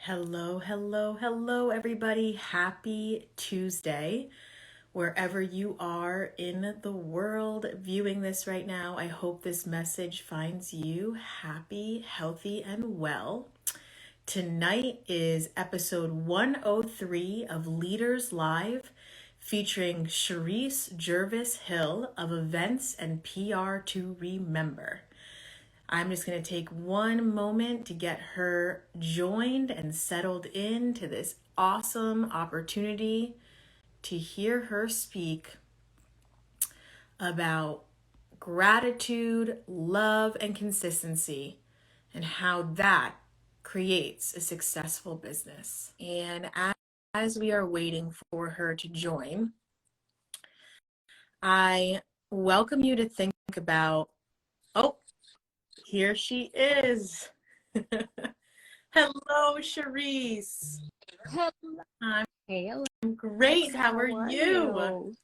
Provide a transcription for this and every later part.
Hello, hello, hello, everybody. Happy Tuesday. Wherever you are in the world viewing this right now, I hope this message finds you happy, healthy, and well. Tonight is episode 103 of Leaders Live, featuring Chereese Jervis-Hill of Events and PR to Remember. I'm just going to take one moment to get her joined and settled into this awesome opportunity to hear her speak about gratitude, love, and consistency, and how that creates a successful business. And as we are waiting for her to join, I welcome you to think about, oh, here she is. Hello, Chereese. Hello. I'm Hey, great. How are are you? you?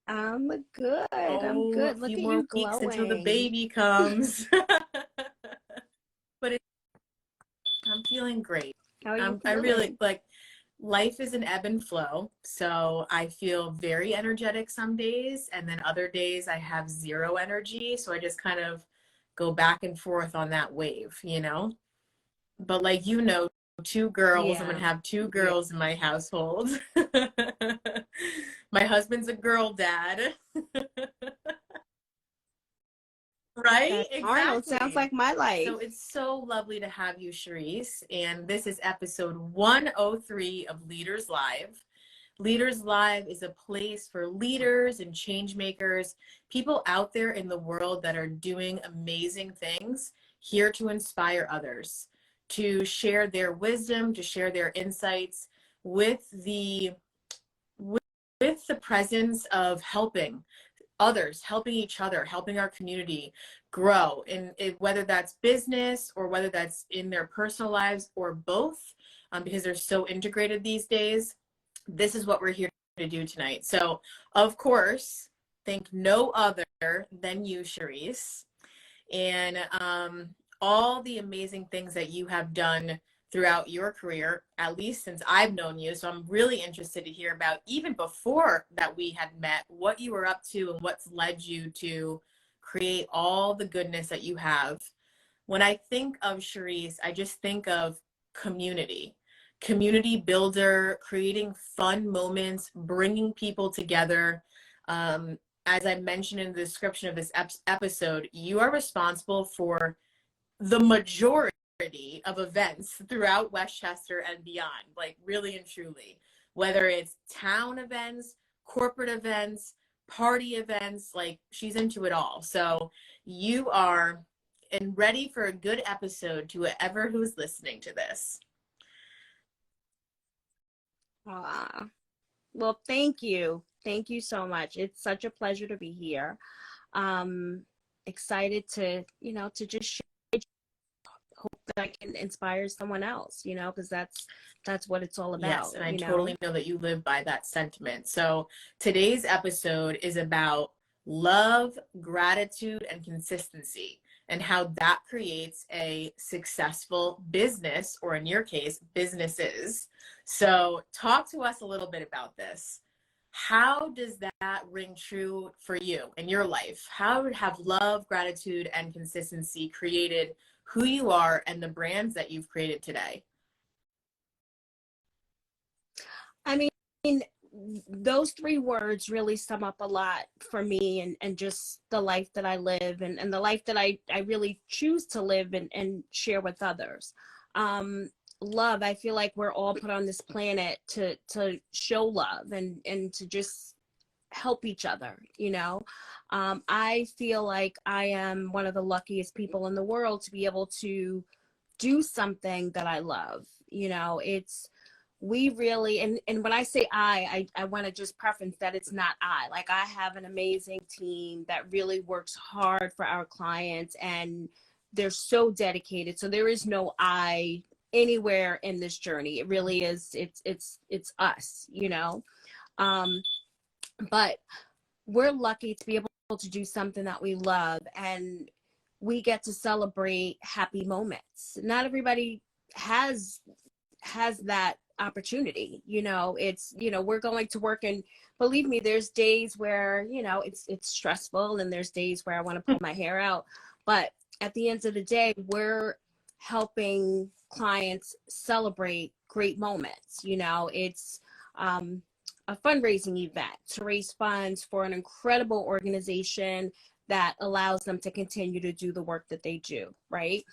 I'm good. I'm Oh, a good. few Look at more you weeks until the glowing. baby comes. But I'm feeling great. How are you I really feeling? like life is an ebb and flow. So I feel very energetic some days, and then other days I have zero energy. So I just kind of go back and forth on that wave. But like two girls. I'm gonna Yeah. have two Yeah. girls in my household. My husband's a girl dad. Right? That's Arnold. Sounds Exactly. like my So life. it's so lovely to have you, Chereese. And this is episode 103 of Leaders Live. Leaders Live is a place for leaders and change makers, people out there in the world that are doing amazing things, here to inspire others, to share their wisdom, to share their insights with the with the presence of helping others, helping each other, helping our community grow, and whether that's business or whether that's in their personal lives or both, because they're so integrated these days. This is what we're here to do tonight. So, of course, think no other than you, Chereese, and all the amazing things that you have done throughout your career, at least since I've known you. So I'm really interested to hear about, even before that we had met, what you were up to and what's led you to create all the goodness that you have. When I think of Chereese, I just think of community, community builder, creating fun moments, bringing people together. Um, as I mentioned in the description of this episode, you are responsible for the majority of events throughout Westchester and beyond, like really and truly, whether it's town events, corporate events, party events, like she's into it all. So you are and ready for a good episode to whoever who's listening to this. Ah, well, thank you. Thank you so much. It's such a pleasure to be here. Um, Excited to just hope that I can inspire someone else, because that's what it's all Yes, about, and I totally know that you live by that sentiment. So today's episode is about love, gratitude, and consistency, and how that creates a successful business, or in your case, businesses. So talk to us a little bit about this. How does that ring true for you in your life? How have love, gratitude, and consistency created who you are and the brands that you've created today? I mean, those three words really sum up a lot for me, and just the life that I live, and the life that I really choose to live and share with others. Um, Love, I feel like we're all put on this planet to show love and to just help each other. I feel like I am one of the luckiest people in the world to be able to do something that I love. It's we really, and when I say I want to just preference that it's not I. Like, I have an amazing team that really works hard for our clients, and they're so dedicated. So there is no I anywhere in this journey. It really is, it's us. Um but we're lucky to be able to do something that we love, and we get to celebrate happy moments. Not everybody has that opportunity. It's, we're going to work, and believe me, there's days where, it's stressful, and there's days where I want to pull my hair out. But at the end of the day, we're helping clients celebrate great moments. It's a fundraising event to raise funds for an incredible organization that allows them to continue to do the work that they do, right?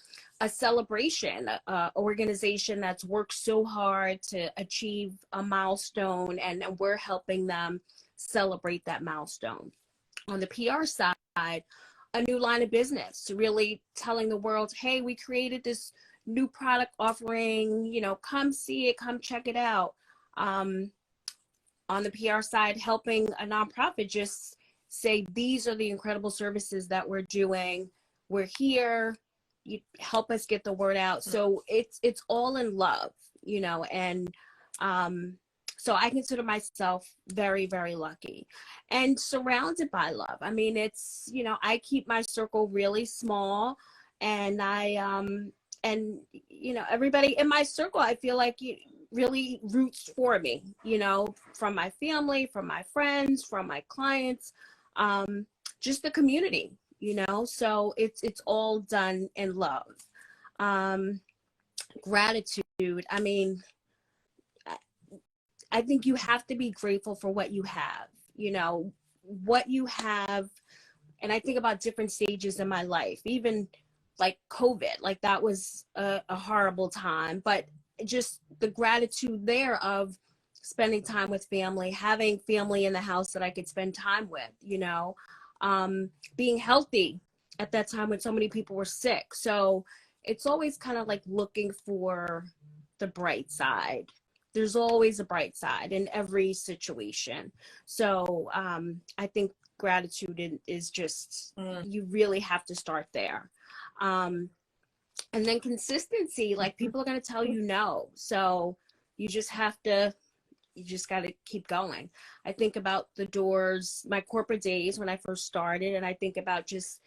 A celebration, a organization that's worked so hard to achieve a milestone, and we're helping them celebrate that milestone. On the PR side, a new line of business, really telling the world, hey, we created this new product offering, come see it, come check it out. On the PR side, helping a nonprofit just say, these are the incredible services that we're doing. We're here. You help us get the word out. So it's all in love, and so I consider myself very, very lucky and surrounded by love. I mean, it's, I keep my circle really small, and everybody in my circle, I feel like really roots for me, from my family, from my friends, from my clients, just the community, so it's all done in love. Gratitude. I mean, I think you have to be grateful for what you have, what you have. And I think about different stages in my life, even like COVID, like that was a horrible time, but just the gratitude there of spending time with family, having family in the house that I could spend time with, being healthy at that time when so many people were sick. So it's always kind of like looking for the bright side. There's always a bright side in every situation. So I think gratitude is just, you really have to start there. And then consistency, like people are going to tell you no. So you just got to keep going. I think about the doors, my corporate days when I first started, and I think about just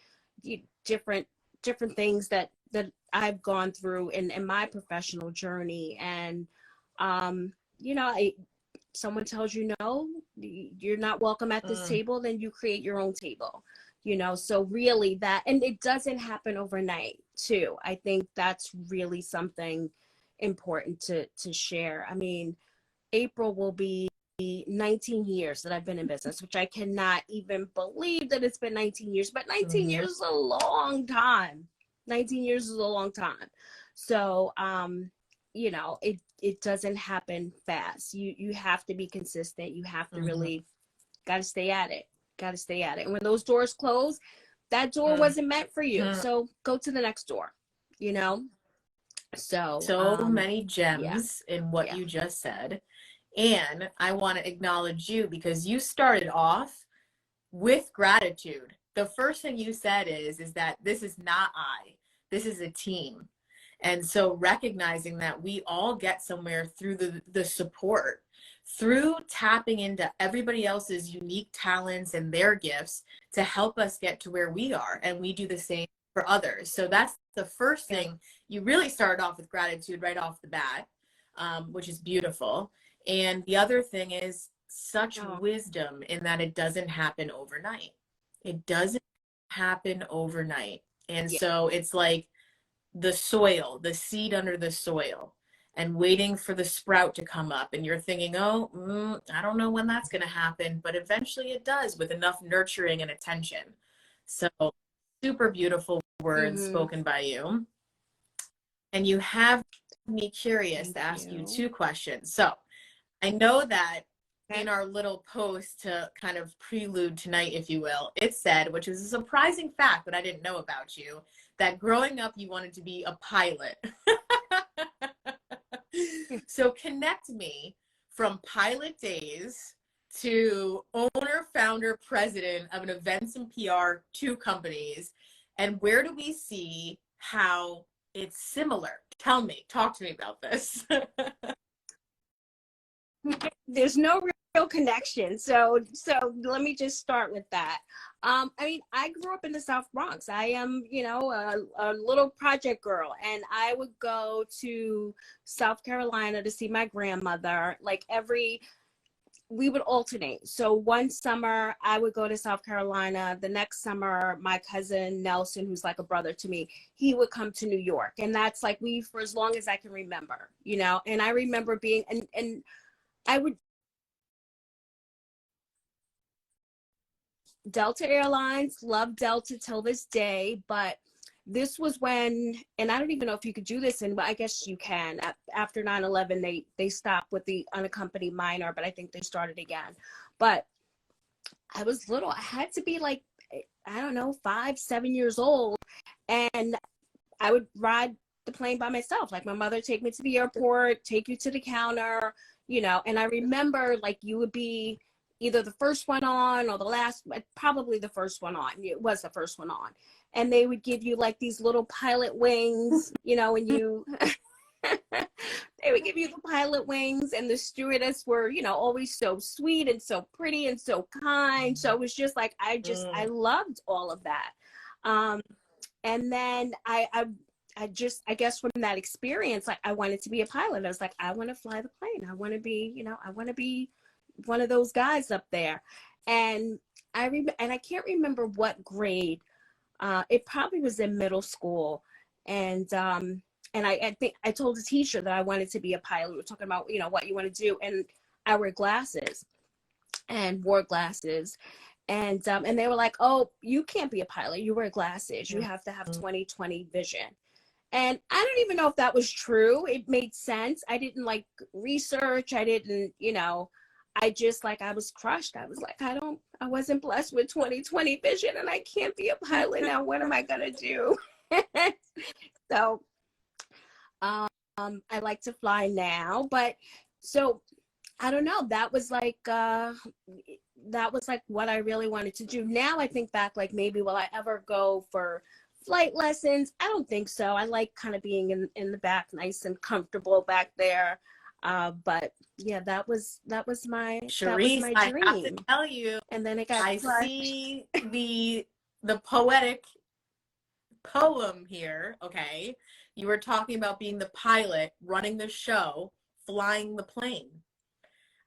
different things that I've gone through in my professional journey. And, someone tells you no, you're not welcome at this table, then you create your own table. So really that, and it doesn't happen overnight too. I think that's really something important to share. I mean, April will be 19 years that I've been in business, which I cannot even believe that it's been 19 years, but 19 years is a long time. 19 years is a long time. So, it doesn't happen fast. You have to be consistent. You have to really got to stay at it. And when those doors close, that door wasn't meant for you. So go to the next door, So many gems in what you just said. And I want to acknowledge you because you started off with gratitude. The first thing you said is that this is not this is a team. And so recognizing that we all get somewhere through the support, through tapping into everybody else's unique talents and their gifts to help us get to where we are. And we do the same for others. So that's the first thing. You really started off with gratitude right off the bat, which is beautiful. And the other thing is such wisdom in that it doesn't happen overnight. It doesn't happen overnight. And so it's like the soil, the seed under the soil, and waiting for the sprout to come up. And you're thinking, I don't know when that's going to happen, but eventually it does with enough nurturing and attention. So super beautiful words spoken by you. And you have me curious to ask you two questions. So I know that in our little post to kind of prelude tonight, if you will, it said, which is a surprising fact that I didn't know about you, that growing up you wanted to be a pilot. So connect me from pilot days to owner, founder, president of an events and PR, 2 companies. And where do we see how it's similar? Talk to me about this. There's no real connection. So let me just start with that. I mean, I grew up in the South Bronx. I am, you know, a little project girl, and I would go to South Carolina to see my grandmother. Like we would alternate. So one summer I would go to South Carolina. The next summer, my cousin Nelson, who's like a brother to me, he would come to New York. And that's like we, for as long as I can remember, you know, and I remember being, and I would, Delta Airlines, love Delta till this day, but this was when, and I don't even know if you could do this, and but I guess you can. After 9/11, they stopped with the unaccompanied minor, but I think they started again. But I was little. I had to be like, I don't know, 5, 7 years old, and I would ride the plane by myself. Like my mother would take me to the airport, take you to the counter, you know. And I remember like you would be either the first one on or the last, probably the first one on. It was the first one on. And they would give you like these little pilot wings, you know, and you, they would give you the pilot wings, and the stewardess were, you know, always so sweet and so pretty and so kind. So it was just like, I loved all of that. And then I just, I guess from that experience, like I wanted to be a pilot. I was like, I want to fly the plane. I want to be, you know, I want to be one of those guys up there. And and I can't remember what grade. It probably was in middle school. And I think I told the teacher that I wanted to be a pilot. We were talking about, you know, what you want to do. And I wear glasses and wore glasses. And they were like, oh, you can't be a pilot. You wear glasses. You have to have 20/20 vision. And I don't even know if that was true. It made sense. I didn't like research. I didn't, you know, I just like, I was crushed. I was like, I wasn't blessed with 20/20 vision, and I can't be a pilot now. What am I going to do? So I like to fly now, but so I don't know. That was like what I really wanted to do. Now I think back, like maybe will I ever go for flight lessons? I don't think so. I like kind of being in the back, nice and comfortable back there. But yeah, that was my Chereese, dream. I have to tell you, and then it got I crushed. see the poetic poem here. Okay, you were talking about being the pilot, running the show, flying the plane.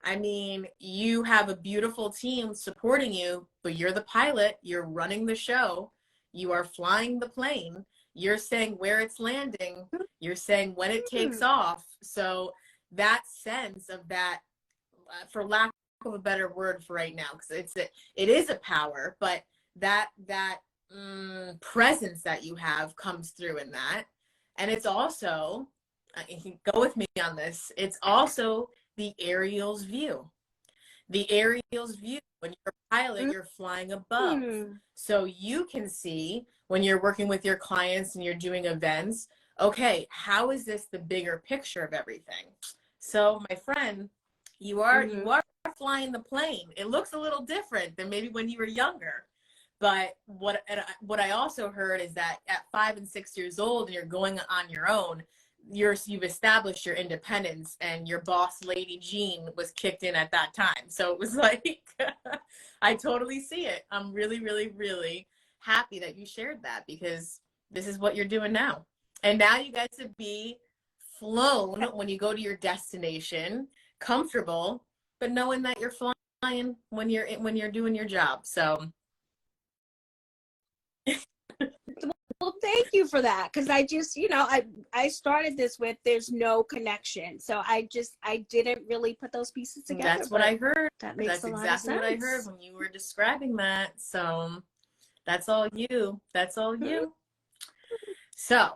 I mean, you have a beautiful team supporting you, but you're the pilot, you're running the show, you are flying the plane, you're saying where it's landing, you're saying when it takes off. So that sense of that, for lack of a better word for right now, because it is a power, but that presence that you have comes through in that. And it's also, you can go with me on this, it's also the aerial's view. The aerial's view, when you're a pilot, you're flying above. So you can see when you're working with your clients and you're doing events, okay, how is this the bigger picture of everything? So my friend, you are flying the plane. It looks a little different than maybe when you were younger. But what I also heard is that at 5 and 6 years old and you're going on your own, you've established your independence, and your boss lady Jean was kicked in at that time. So it was like, I totally see it. I'm really, really, really happy that you shared that, because this is what you're doing now. And now you get to be flown when you go to your destination, comfortable, but knowing that you're flying when you're doing your job. So well, thank you for that, because I just, you know, I started this with there's no connection, so I didn't really put those pieces together. That's what I heard. That makes a lot of sense. That's exactly what I heard when you were describing that. So that's all you. That's all you. So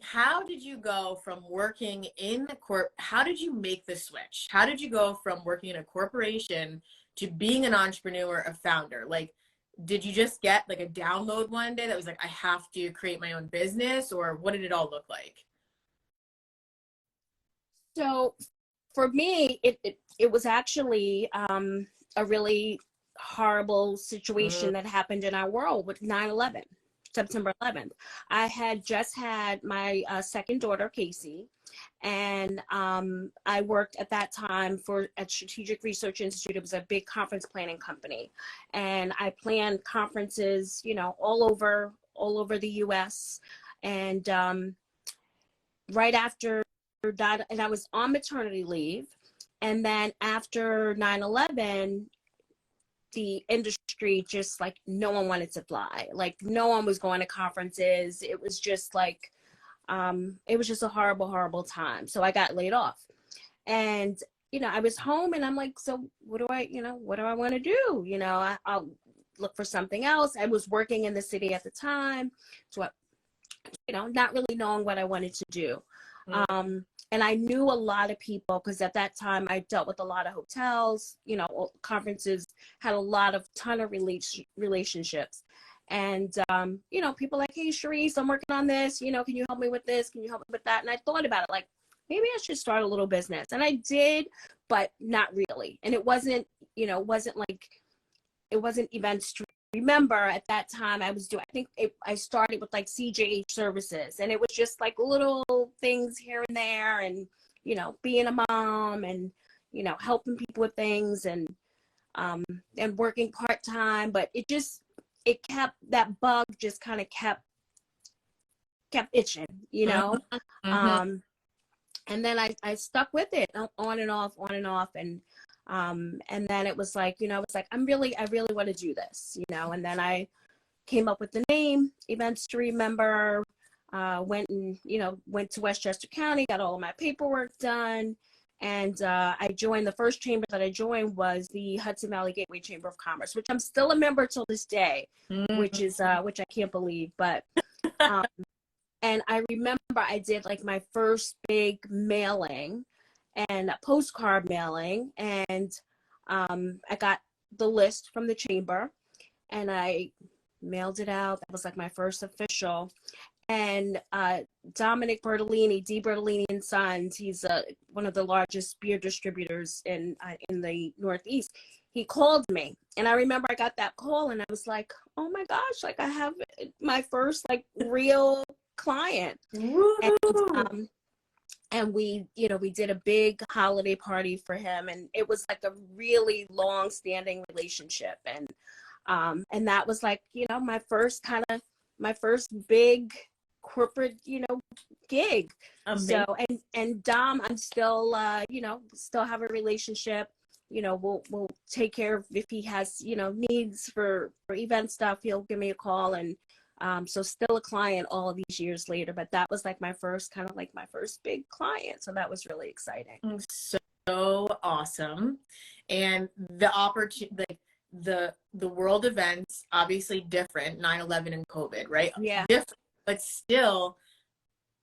how did you go from working in the how did you make the switch? How did you go from working in a corporation to being an entrepreneur, a founder? Like, did you just get like a download one day that was like, I have to create my own business, or what did it all look like? So for me, it was actually a really horrible situation that happened in our world with 9/11. September 11th. I had just had my second daughter, Casey, and I worked at that time for at Strategic Research Institute. It was a big conference planning company, and I planned conferences, you know, all over the U.S. And right after that, and I was on maternity leave, and then after 9/11, the industry just like no one wanted to fly, like no one was going to conferences. It was just like it was just a horrible time. So I got laid off, and you know, I was home, and I'm like, so what do I want to do? You know, I'll look for something else. I was working in the city at the time, so you know, not really knowing what I wanted to do. And I knew a lot of people because at that time I dealt with a lot of hotels, you know, conferences, had a ton of relationships. And, you know, people like, hey, Chereese, I'm working on this, you know, can you help me with this? Can you help me with that? And I thought about it, like, maybe I should start a little business. And I did, but not really. And it wasn't, you know, it wasn't events. Remember at that time I started with like CJH services, and it was just like little things here and there, and you know, being a mom and you know, helping people with things, and working part-time, but it kept that bug just kind of kept itching, you know. And then I stuck with it on and off, and then it was like, you know, it's like I really want to do this, you know. And then I came up with the name Events to Remember, went to Westchester County, got all of my paperwork done, and I joined. The first chamber that I joined was the Hudson Valley Gateway Chamber of Commerce, which I'm still a member till this day, which I can't believe. But and I remember I did like my first big mailing and a postcard mailing, and I got the list from the chamber and I mailed it out. That was like my first official. And Dominic Bertolini, D. Bertolini and Sons, he's one of the largest beer distributors in the Northeast. He called me, and I remember I got that call, and I was like, "Oh my gosh! Like I have my first like real client." And we, you know, we did a big holiday party for him, and it was like a really long-standing relationship, and that was like, you know, my first big corporate, you know, gig. Amazing. So and Dom, I'm still you know, still have a relationship. You know, we'll take care of if he has, you know, needs for event stuff, he'll give me a call. And so still a client all of these years later, but that was like my first big client. So that was really exciting. So awesome. And the opportunity, like the world events, obviously different, 9/11 and COVID, right? Yeah. Different, but still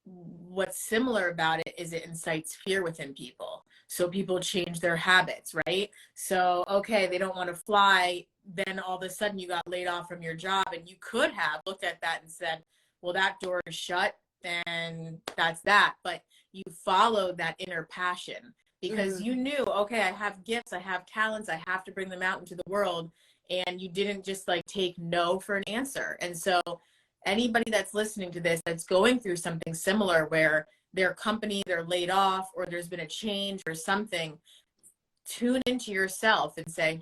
what's similar about it is it incites fear within people. So people change their habits, right? So, okay, they don't want to fly. Then all of a sudden you got laid off from your job, and you could have looked at that and said, well, that door is shut and that's that. But you followed that inner passion because you knew, okay, I have gifts, I have talents, I have to bring them out into the world. And you didn't just like take no for an answer. And so anybody that's listening to this that's going through something similar where their company, they're laid off, or there's been a change or something, tune into yourself and say,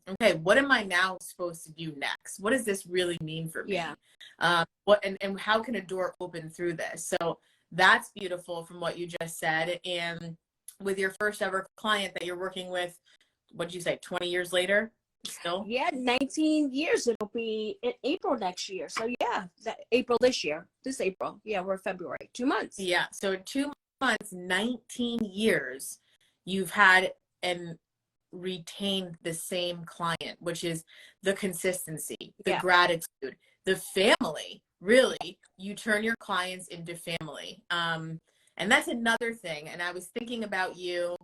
okay, what am I now supposed to do next? What does this really mean for me? Yeah. And how can a door open through this? So that's beautiful from what you just said. And with your first ever client that you're working with, what did you say, 20 years later? Still? Yeah, 19 years. It'll be in April next year. So yeah, April this year. This April. Yeah, we're February. 2 months. Yeah. So 2 months, 19 years, you've had and retained the same client, which is the consistency, the gratitude, the family. Really, you turn your clients into family. And that's another thing. And I was thinking about you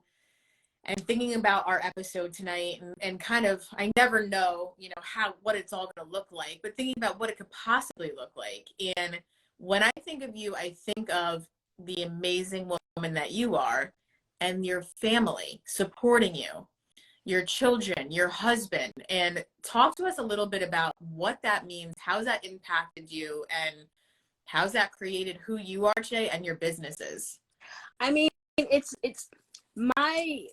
and thinking about our episode tonight, and kind of, I never know, you know, what it's all going to look like, but thinking about what it could possibly look like. And when I think of you, I think of the amazing woman that you are and your family supporting you. your children, your husband, and talk to us a little bit about what that means. How's that impacted you, and how's that created who you are today and your businesses? I mean, it's my,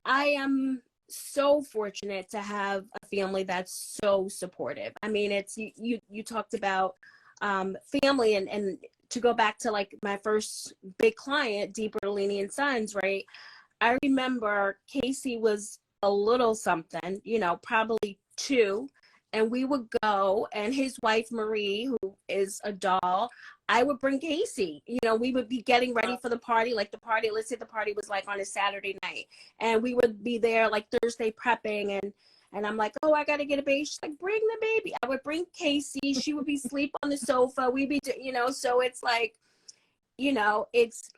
I am so fortunate to have a family that's so supportive. I mean, it's you talked about family, and to go back to like my first big client, Deep Bertolini and Sons, right? I remember Casey was a little something, you know, probably 2. And we would go, and his wife, Marie, who is a doll, I would bring Casey. You know, we would be getting ready for the party. Like the party, let's say the party was like on a Saturday night. And we would be there like Thursday prepping. And I'm like, oh, I got to get a baby. She's like, bring the baby. I would bring Casey. She would be asleep on the sofa. We'd be, you know, so it's like, you know, it's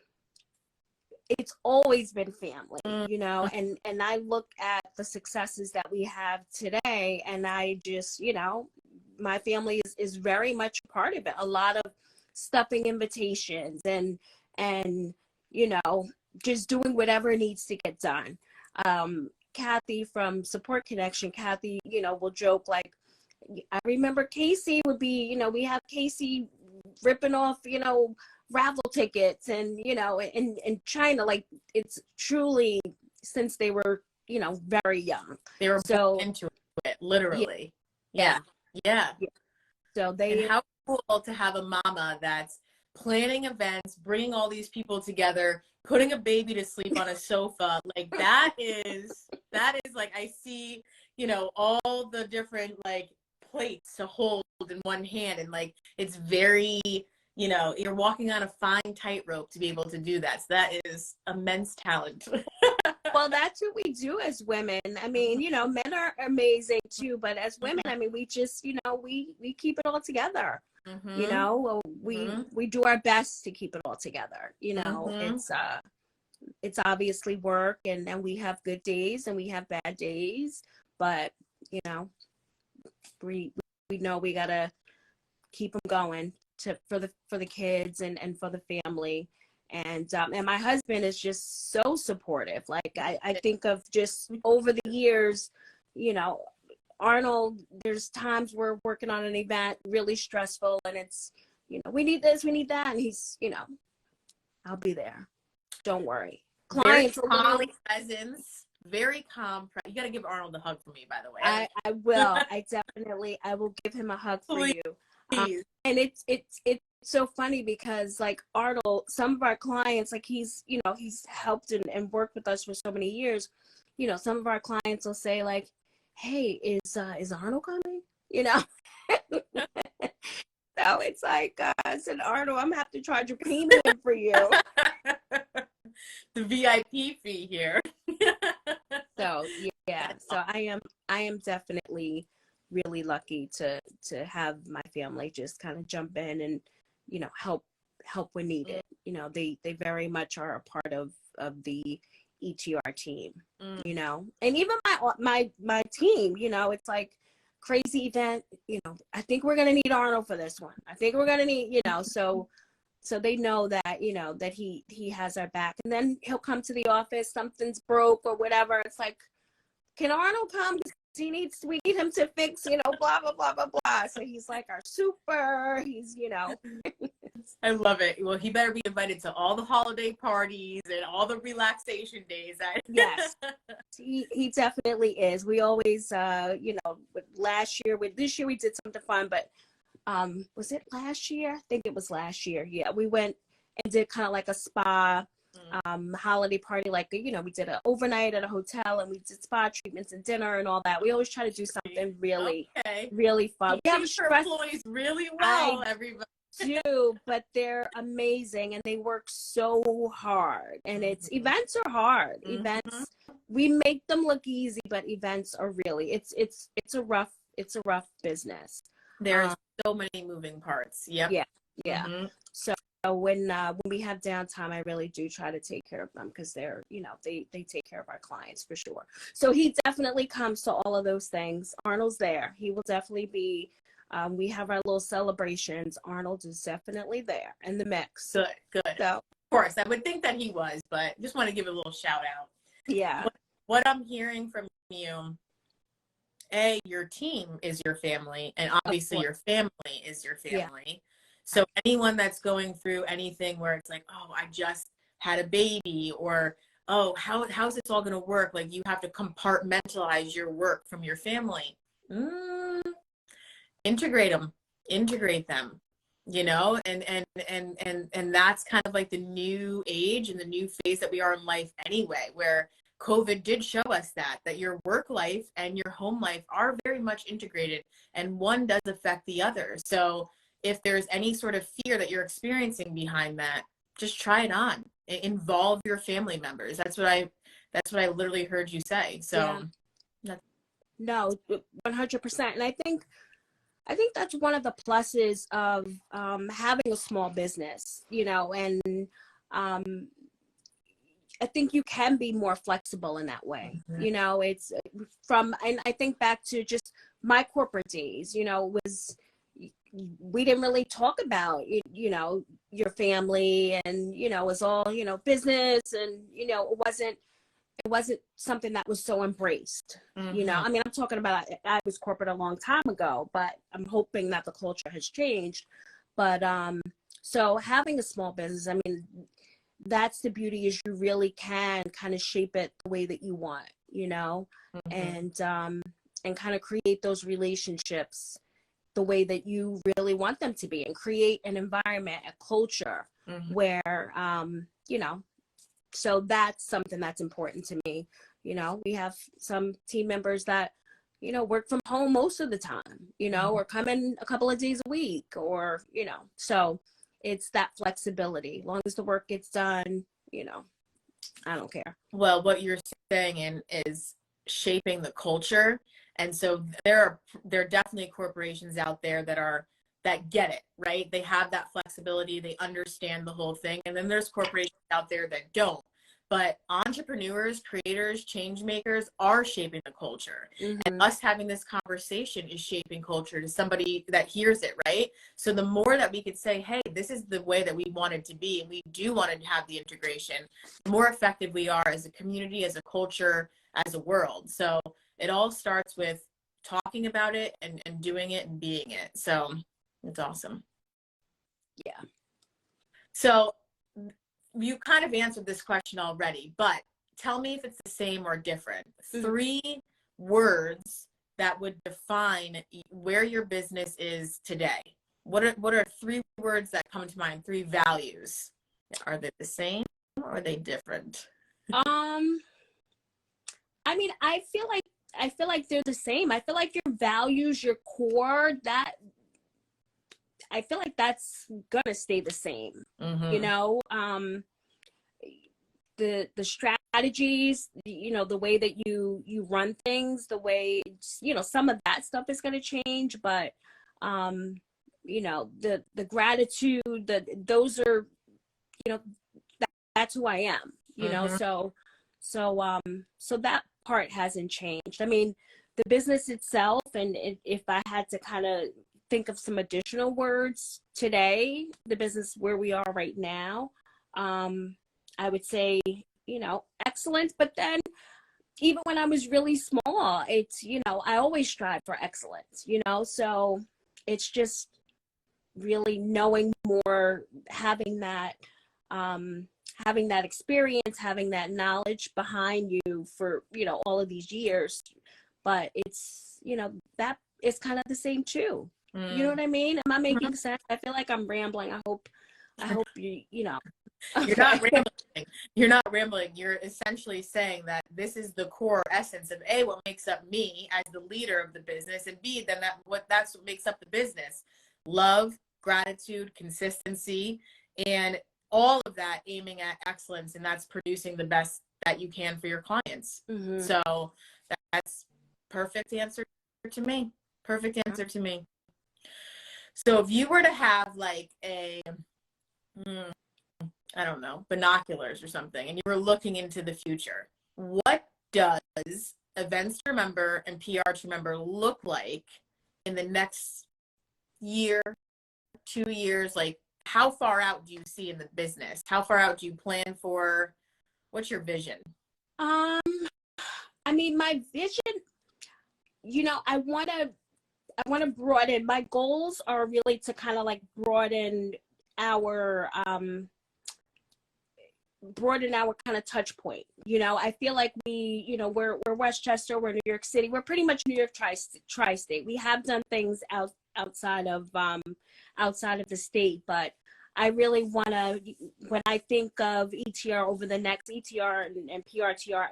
always been family, you know, and I look at the successes that we have today, and I just, you know, my family is very much a part of it. A lot of stuffing invitations and you know, just doing whatever needs to get done. Kathy from Support Connection, Kathy, you know, will joke like, I remember Casey would be, you know, we have Casey ripping off, you know, raffle tickets, and you know, in China, like it's truly since they were, you know, very young, They were so into it, literally. Yeah. Yeah. So And how cool to have a mama that's planning events, bringing all these people together, putting a baby to sleep on a sofa. Like that is like, I see, you know, all the different like plates to hold in one hand, and like it's very, you know, you're walking on a fine tightrope to be able to do that. So that is immense talent. well, that's what we do as women. I mean, you know, men are amazing too, but as women, I mean, we just, you know, we keep it all together. You know, we do our best to keep it all together. You know, it's obviously work, and we have good days and we have bad days, but you know, we know we gotta keep them going for the kids and for the family. And my husband is just so supportive. Like I think of just over the years, you know, Arnold, there's times we're working on an event really stressful, and it's, you know, we need this, we need that, and he's, you know, I'll be there, don't worry. Clients very calm presence, very calm. You got to give Arnold a hug for me, by the way. I will. I will give him a hug for you. And it's so funny because like Arnold, some of our clients, like he's, you know, he's helped and worked with us for so many years. You know, some of our clients will say like, hey, is Arnold coming? You know? So it's like, I said, Arnold, I'm gonna have to charge a premium for you. The VIP fee here. So yeah, so I am definitely really lucky to have my family just kind of jump in and, you know, help when needed. You know, they very much are a part of the ETR team, you know, and even my team, you know, it's like crazy event, you know, I think we're gonna need Arnold for this one. I think we're gonna need, you know, so they know that, you know, that he has our back. And then he'll come to the office, something's broke or whatever. It's like, can Arnold come? We need him to fix, you know, blah, blah, blah, blah, blah. So he's like our super, he's, you know. I love it. Well, he better be invited to all the holiday parties and all the relaxation days. Yes, he definitely is. We always, you know, this year we did something fun, but was it last year? I think it was last year. Yeah, we went and did kind of like a spa holiday party, like, you know, we did an overnight at a hotel, and we did spa treatments and dinner and all that. We always try to do something really really fun. We have employees really well, everybody do, but they're amazing and they work so hard, and events are hard. Events, we make them look easy, but events are really, it's a rough business. There's so many moving parts. Yeah. So when we have downtime, I really do try to take care of them, because they're, you know, they take care of our clients for sure. So he definitely comes to all of those things. Arnold's there. He will definitely be. We have our little celebrations. Arnold is definitely there in the mix. Good. So, of course, I would think that he was, but just want to give a little shout out. Yeah. What I'm hearing from you, your team is your family, and obviously your family is your family. Yeah. So anyone that's going through anything where it's like, oh, I just had a baby, or oh, how's this all going to work? Like, you have to compartmentalize your work from your family. Integrate them, you know, and that's kind of like the new age and the new phase that we are in life anyway, where COVID did show us that your work life and your home life are very much integrated, and one does affect the other. So if there's any sort of fear that you're experiencing behind that, just try it on. Involve your family members. That's what I literally heard you say. So yeah. No, 100%. And I think that's one of the pluses of having a small business, you know, and I think you can be more flexible in that way. Mm-hmm. You know, it's and I think back to just my corporate days, you know, we didn't really talk about, you know, your family, and, you know, it was all, you know, business, and, you know, it wasn't something that was so embraced. Mm-hmm. You know, I mean, I'm talking about, I was corporate a long time ago, but I'm hoping that the culture has changed. But so having a small business, I mean, that's the beauty, is you really can kind of shape it the way that you want, you know. Mm-hmm. And kind of create those relationships the way that you really want them to be, and create an environment, a culture, mm-hmm. where, you know, so that's something that's important to me. You know, we have some team members that, you know, work from home most of the time, you know, mm-hmm. or come in a couple of days a week, or, you know, so it's that flexibility. As long as the work gets done, you know, I don't care. Well, what you're saying is shaping the culture. And so there are definitely corporations out there that get it, right? They have that flexibility. They understand the whole thing. And then there's corporations out there that don't. But entrepreneurs, creators, change makers are shaping the culture. Mm-hmm. And us having this conversation is shaping culture to somebody that hears it, right? So the more that we could say, hey, this is the way that we want it to be, and we do want to have the integration, the more effective we are as a community, as a culture, as a world. So it all starts with talking about it and doing it and being it. So it's awesome. Yeah. So you kind of answered this question already, but tell me if it's the same or different. Mm-hmm. 3 words that would define where your business is today. What are 3 words that come to mind? 3 values. Are they the same, or are they different? I mean, I feel like they're the same. I feel like your values, your core, that I feel like that's gonna stay the same. Mm-hmm. You know, the strategies, you know, the way that you run things, the way, you know, some of that stuff is gonna change, but you know, the gratitude, those are, you know, that's who I am. You mm-hmm. know, so that part hasn't changed. I mean, the business itself, and if I had to kind of think of some additional words today, the business where we are right now, I would say, you know, excellence. But then even when I was really small, it's, you know, I always strive for excellence, you know, so it's just really knowing more, having that experience, having that knowledge behind you for, you know, all of these years. But it's, you know, that is kind of the same too. Mm. You know what I mean? Am I making sense? I feel like I'm rambling. I hope you know. Okay. You're not rambling. You're not rambling. You're essentially saying that this is the core essence of A, what makes up me as the leader of the business, and B, then that's what makes up the business. Love, gratitude, consistency, and all of that aiming at excellence, and that's producing the best that you can for your clients. Mm-hmm. So that's perfect answer to me. Perfect answer to me. So if you were to have like I don't know, binoculars or something, and you were looking into the future, what does events to remember and PR to remember look like in the next year, 2 years? Like, how far out do you see in the business? How far out do you plan for? What's your vision? I mean, my vision, I want to broaden. My goals are really to kind of like our kind of touch point. I feel like we're Westchester, we're New York City, we're pretty much New York tri-state. We have done things outside of the state, but I really want to, when I think of ETR over the next ETR and PRTR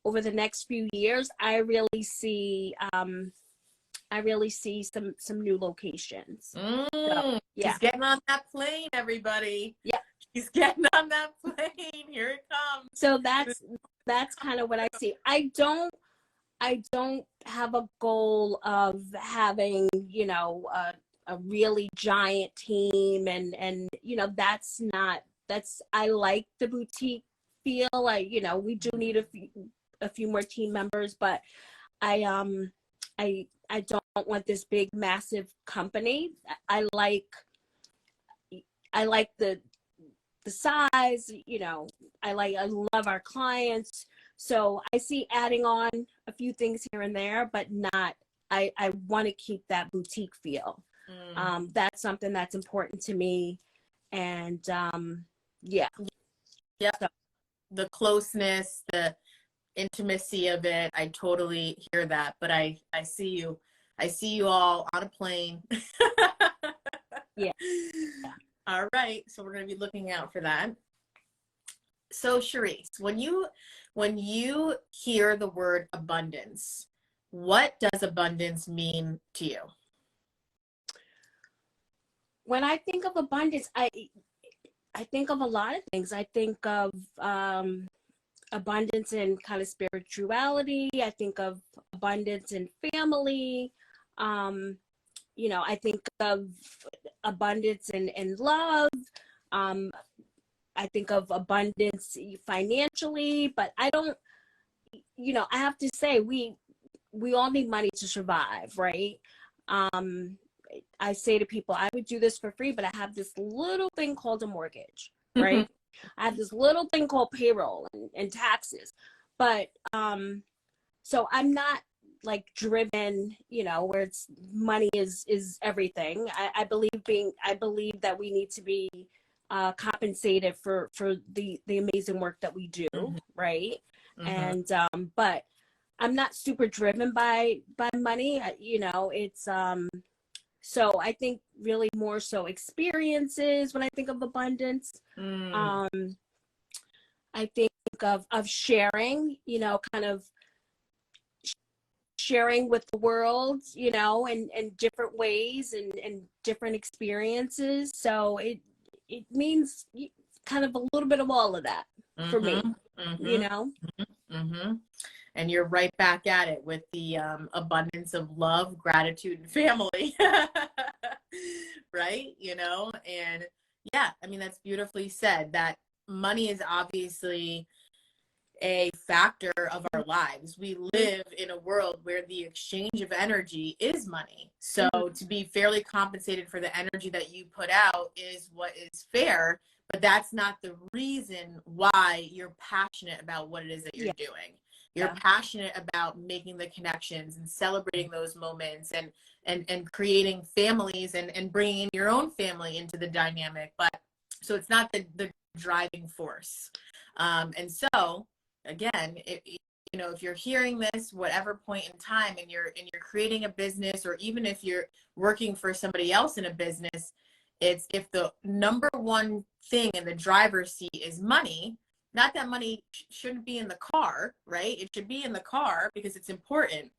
over the next few years, I really see some new locations. So, yeah. She's getting on that plane, everybody. Yeah. She's getting on that plane. Here it comes. So that's kind of what I see. I don't have a goal of having, a really giant team and I like the boutique feel. We do need a few more team members, but I don't want this big massive company. I like the size, I love our clients. So I see adding on a few things here and there, but I want to keep that boutique feel. That's something that's important to me. And yeah. So, the closeness, the intimacy of it, I totally hear that. But I see you all on a plane. Yeah. All right. So we're going to be looking out for that. So Chereese, when you hear the word abundance, what does abundance mean to you? When I think of abundance, I think of a lot of things. I think of abundance in kind of spirituality. I think of abundance in family. I think of abundance in love. I think of abundance financially, but I don't, I have to say we all need money to survive, right? I say to people, I would do this for free, but I have this little thing called a mortgage, right? I have this little thing called payroll and taxes. But so I'm not like driven, where it's money is everything. I believe that we need to be compensated for the amazing work that we do, right? And but I'm not super driven by money. It's so I think really more so experiences when I think of abundance. I think of sharing, kind of sharing with the world, in different ways and different experiences. So it means kind of a little bit of all of that for me, And you're right back at it with the abundance of love, gratitude, and family, right? And yeah, I mean, that's beautifully said. That money is obviously a factor of our lives. We live in a world where the exchange of energy is money. So to be fairly compensated for the energy that you put out is what is fair, but that's not the reason why you're passionate about what it is that you're doing. You're passionate about making the connections and celebrating those moments and creating families and bringing your own family into the dynamic. But so it's not the driving force. And so again, if you're hearing this, whatever point in time, and you're creating a business, or even if you're working for somebody else in a business, it's if the number one thing in the driver's seat is money. Not that money shouldn't be in the car, right? It should be in the car because it's important.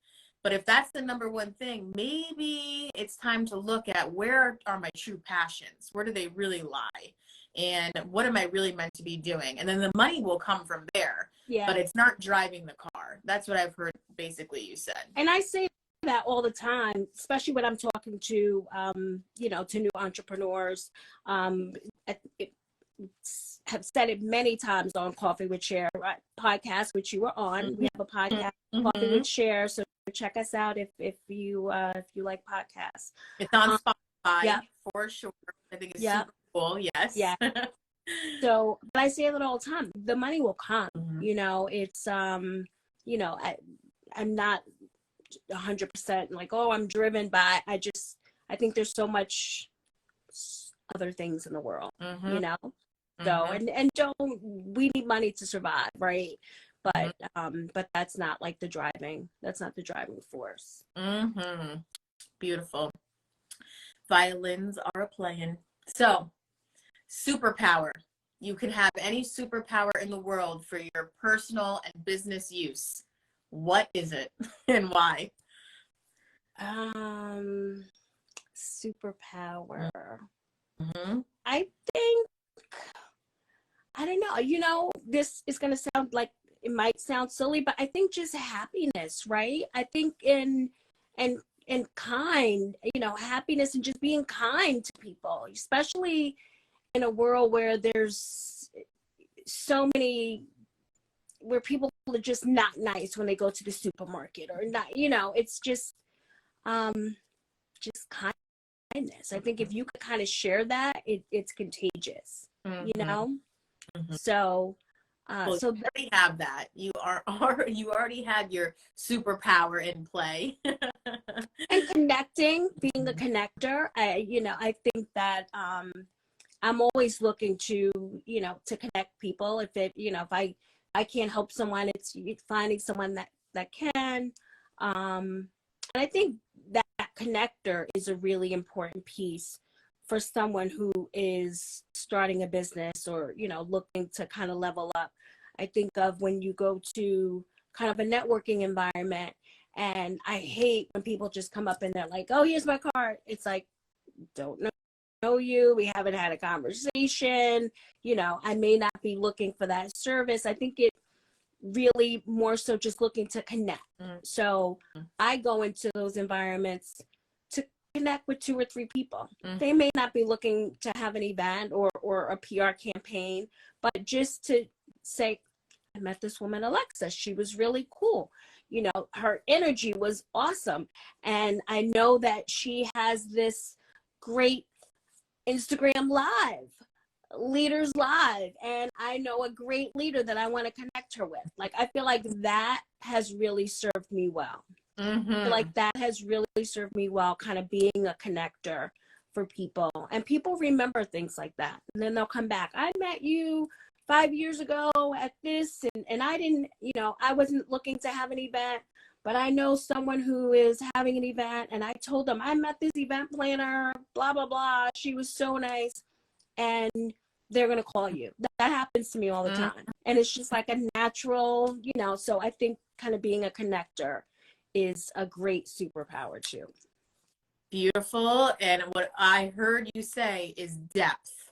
But if that's the number one thing, maybe it's time to look at where are my true passions? Where do they really lie? And what am I really meant to be doing? And then the money will come from there. Yeah. But it's not driving the car. That's what I've heard basically you said. And I say that all the time, especially when I'm talking to, to new entrepreneurs. Have said it many times on Coffee with Cher podcast, which you were on. We have a podcast, Coffee with Cher, so check us out if you like podcasts. It's on Spotify for sure. I think it's super cool. Yes. Yeah. So, but I say it all the time. The money will come. It's I'm not 100% like, oh, I'm driven by, I think there's so much other things in the world, Mm-hmm. you know? So, Mm-hmm. we need money to survive, right? Mm-hmm. But that's not the driving force. Mm-hmm. Beautiful. Violins are playing. So, superpower. You can have any superpower in the world for your personal and business use. What is it and why? Um, Superpower. Mm-hmm. I think, I don't know, this is going to sound like, it might sound silly, but I think just happiness, right? I think and and kind, happiness and just being kind to people, especially in a world where there's so many, where people are just not nice when they go to the supermarket, or not, it's um just kindness. I think if you could kind of share that, it's contagious, you Mm-hmm. know? Mm-hmm. So, Well, so you already have that. You already had your superpower in play. and connecting, being a connector, I think that I'm always looking to, to connect people. If I can't help someone, it's finding someone that can. And I think that connector is a really important piece for someone who is starting a business, or, looking to kind of level up. I think of when you go to kind of a networking environment, and I hate when people just come up and they're like, oh, here's my card. It's like, don't know you. We haven't had a conversation. I may not be looking for that service. I think it really more so just looking to connect. So I go into those environments to connect with 2 or 3 people. They may not be looking to have an event or a PR campaign, but just to say, I met this woman, Alexa. She was really cool. Her energy was awesome. And I know that she has this great Instagram Live, Leaders Live, and I know a great leader that I want to connect her with. Like, I feel like that has really served me well. Mm-hmm. I feel like that has really served me well, kind of being a connector for people. And people remember things like that. And then they'll come back. I met you 5 years ago at this, and I didn't, I wasn't looking to have an event, but I know someone who is having an event, and I told them I met this event planner, blah, blah, blah. She was so nice. And they're going to call you. That happens to me all the time. And it's just like a natural, so I think kind of being a connector is a great superpower too. Beautiful. And what I heard you say is depth.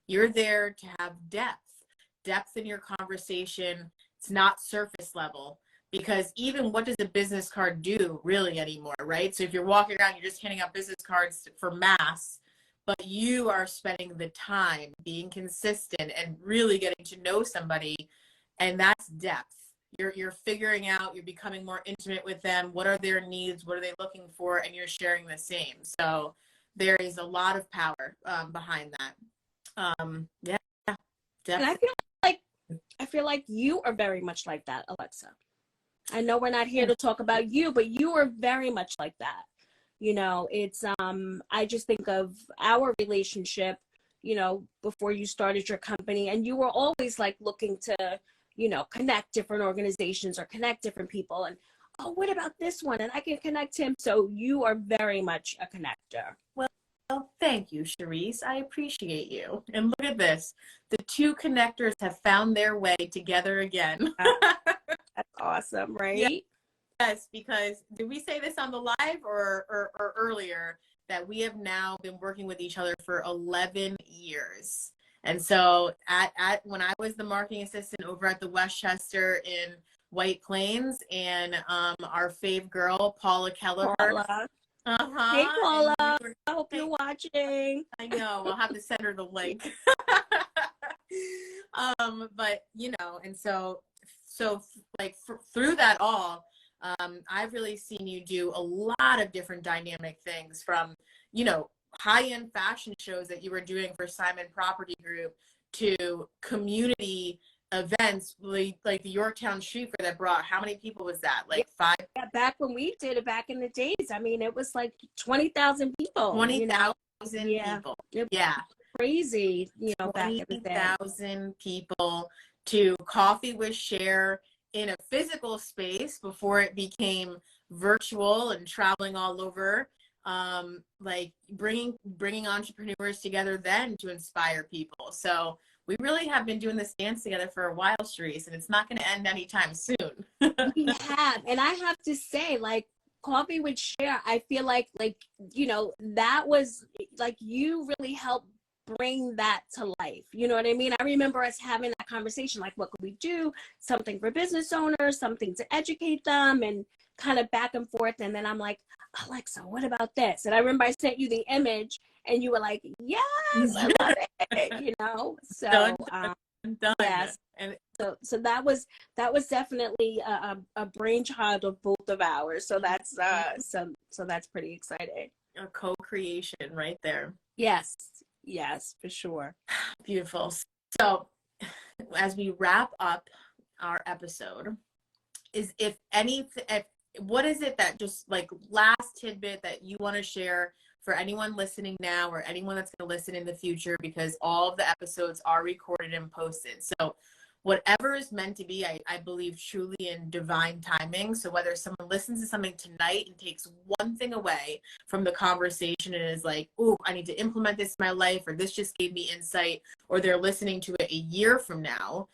You're there to have depth in your conversation. It's not surface level, because even what does a business card do really anymore, right? So if you're walking around, you're just handing out business cards for mass, but you are spending the time being consistent and really getting to know somebody, and that's depth. You're figuring out, you're becoming more intimate with them. What are their needs? What are they looking for? And you're sharing the same. So there is a lot of power behind that. Yeah, And definitely. I feel like you are very much like that, Alexa. I know we're not here to talk about you, but you are very much like that. It's I just think of our relationship, before you started your company, and you were always like looking to, connect different organizations or connect different people, and, oh, what about this one? And I can connect him. So you are very much a connector. Well, thank you, Chereese. I appreciate you. And look at this. The two connectors have found their way together again. That's awesome, Yeah. right? Yes, because did we say this on the live or earlier, that we have now been working with each other for 11 years. And so when I was the marketing assistant over at the Westchester in White Plains, and our fave girl, Paula Kelleher. Paula. Uh-huh. Hey, Paula. I hope you're watching. I know. I'll have to send her the link. But and so like through that all, I've really seen you do a lot of different dynamic things, from high-end fashion shows that you were doing for Simon Property Group, to community events, like the Yorktown Street Fair that brought, how many people was that? Like five? Yeah, back when we did it back in the days, I mean, it was like 20,000 people, 20,000 Yeah. people. It was Yeah. crazy, back in the day. 20,000 people to Coffee with Cher in a physical space before it became virtual and traveling all over. Like bringing entrepreneurs together then to inspire people. So we really have been doing this dance together for a while, Chereese, and it's not going to end anytime soon. We have, and I have to say, like, Coffee with Cher, I feel like that was like, you really helped bring that to life. You know what I mean? I remember us having that conversation, like, what could we do? Something for business owners, something to educate them, and kind of back and forth. And then I'm like, Alexa, what about this? And I remember I sent you the image, and you were like, yes, I love it. So Done. yes. And So that was definitely a brainchild of both of ours. So that's so that's pretty exciting. a co-creation right there. Yes, for sure. Beautiful. So as we wrap up our episode, what is it that, just like last tidbit, that you want to share for anyone listening now or anyone that's going to listen in the future, because all of the episodes are recorded and posted. So whatever is meant to be, I believe truly in divine timing. So whether someone listens to something tonight and takes one thing away from the conversation and is like, oh, I need to implement this in my life, or this just gave me insight, or they're listening to it a year from now,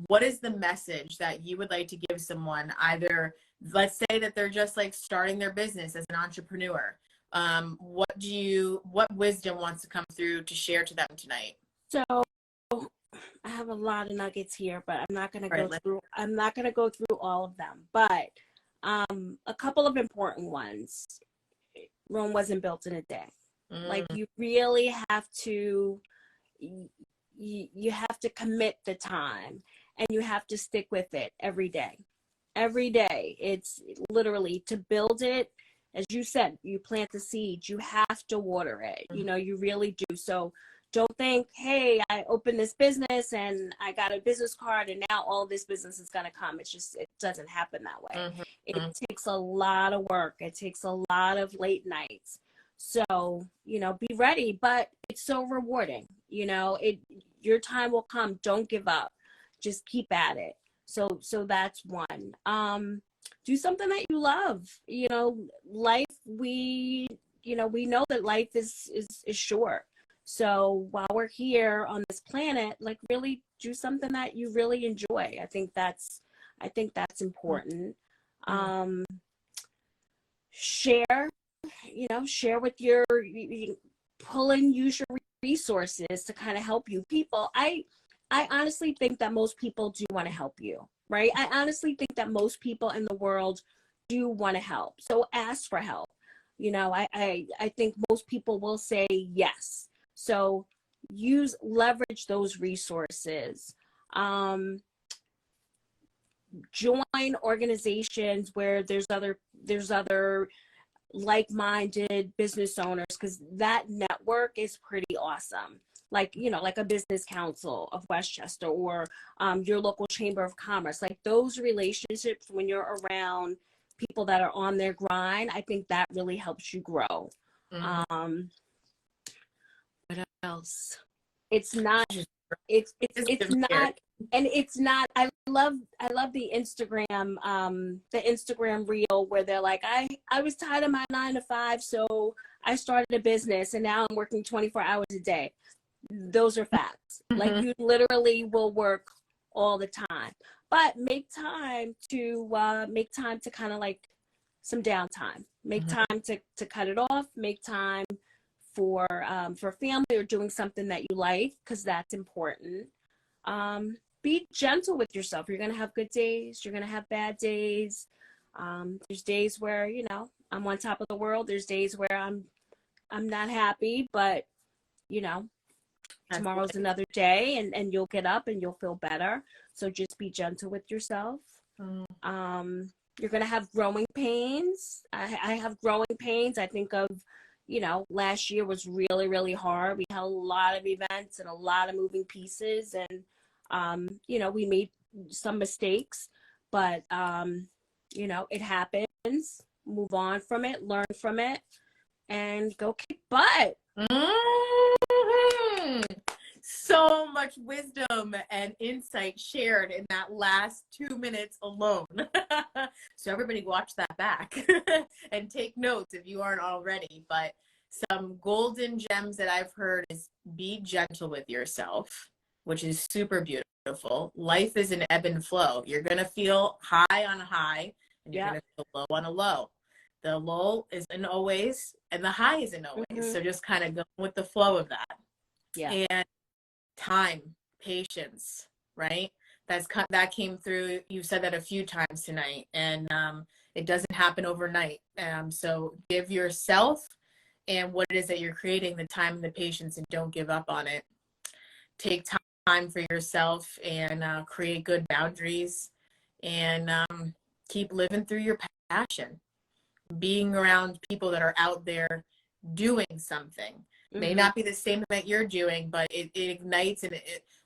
what is the message that you would like to give someone? Either, let's say that they're just like starting their business as an entrepreneur. What wisdom wants to come through to share to them tonight? So I have a lot of nuggets here, but I'm not going to go through all of them. But a couple of important ones. Rome wasn't built in a day. Like, you really have to you have to commit the time, and you have to stick with it every day. Every day. It's literally, to build it, as you said, you plant the seed, you have to water it. You really do. So don't think, hey, I opened this business and I got a business card and now all this business is going to come. It doesn't happen that way. It takes a lot of work. It takes a lot of late nights. So, be ready, but it's so rewarding. Your time will come. Don't give up. Just keep at it. So that's one. Do something that you love. Life, we know that life is short. So while we're here on this planet, like, really do something that you really enjoy. I think that's important. Share with use your resources to kind of help you. People, I honestly think that most people do want to help you, right? I honestly think that most people in the world do want to help. So ask for help. I think most people will say yes. So leverage those resources. Join organizations where there's other like-minded business owners, because that network is pretty awesome. Like a business council of Westchester, or your local chamber of commerce. Like, those relationships, when you're around people that are on their grind, I think that really helps you grow. What else? It's not, and it's not, I love the Instagram reel where they're like, I was tired of my 9 to 5, so I started a business and now I'm working 24 hours a day. Those are facts. Like, you literally will work all the time, but make time to kind of like some downtime, make time to cut it off, make time for family, or doing something that you like, because that's important. Be gentle with yourself. You're going to have good days. You're going to have bad days. There's days where, I'm on top of the world. There's days where I'm not happy, but tomorrow's another day, and you'll get up and you'll feel better. So just be gentle with yourself. You're going to have growing pains. I have growing pains. I think of, last year was really, really hard. We had a lot of events and a lot of moving pieces, and You know, we made some mistakes, but you know, it happens. Move on from it, learn from it, and go kick butt. Mm-hmm. So much wisdom and insight shared in that last 2 minutes alone. So everybody watch that back and take notes if you aren't already. But some golden gems that I've heard is be gentle with yourself, which is super beautiful. Life is an ebb and flow. You're going to feel high on a high and you're going to feel low on a low. The low isn't always and the high isn't always. Mm-hmm. So just kind of go with the flow of that. Yeah. And time, patience, right? That came through. You said that a few times tonight, and it doesn't happen overnight. So give yourself and what it is that you're creating the time and the patience, and don't give up on it. Take time for yourself and create good boundaries, and keep living through your passion. Being around people that are out there doing something. May not be the same that you're doing, but it ignites and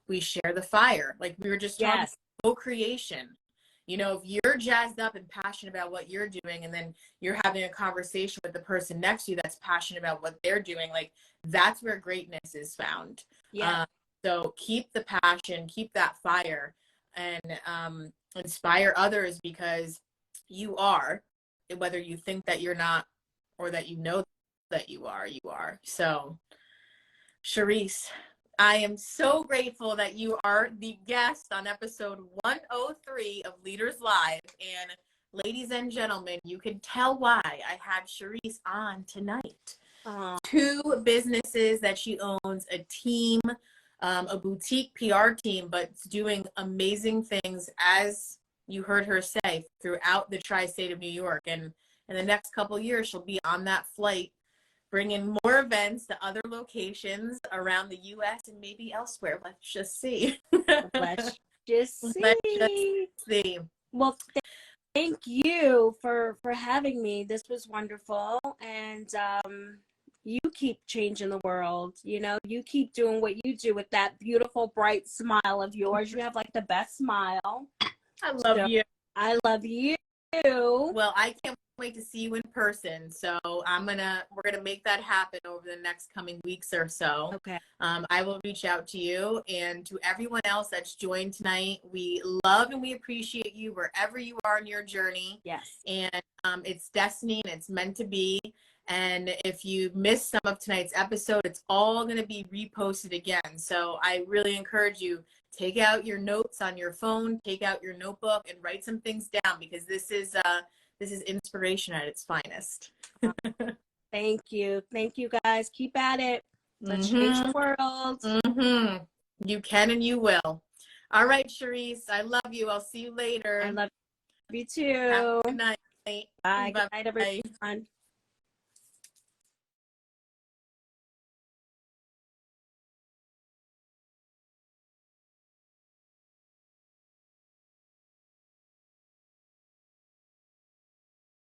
we share the fire. Like we were just talking about co-creation. You know, if you're jazzed up and passionate about what you're doing, and then you're having a conversation with the person next to you that's passionate about what they're doing, like that's where greatness is found. Yeah. So keep the passion, keep that fire, and inspire others, because you are, whether you think that you're not or that you know that you are, you are. So, Chereese, I am so grateful that you are the guest on episode 103 of Leaders Live. And ladies and gentlemen, you can tell why I had Chereese on tonight. 2 businesses that she owns, a team, a boutique PR team, but it's doing amazing things, as you heard her say, throughout the tri-state of New York. And in the next couple of years, she'll be on that flight, bringing more events to other locations around the U.S. and maybe elsewhere. Let's just see. Let's just see. Let's just see. Well, thank you for having me. This was wonderful. And you keep changing the world. You know, you keep doing what you do with that beautiful, bright smile of yours. You have like the best smile. I love you. I love you. Well, I can't wait to see you in person. So we're gonna make that happen over the next coming weeks or so. Okay. I will reach out to you and to everyone else that's joined tonight. We love and we appreciate you wherever you are in your journey. Yes. And it's destiny and it's meant to be. And if you missed some of tonight's episode, it's all going to be reposted again. So I really encourage you, take out your notes on your phone, take out your notebook, and write some things down, because this is inspiration at its finest. Thank you. Thank you, guys. Keep at it. Let's change the world. You can and you will. All right, Chereese, I love you. I'll see you later. I love you too. Have a good night. Bye. Good night, everyone.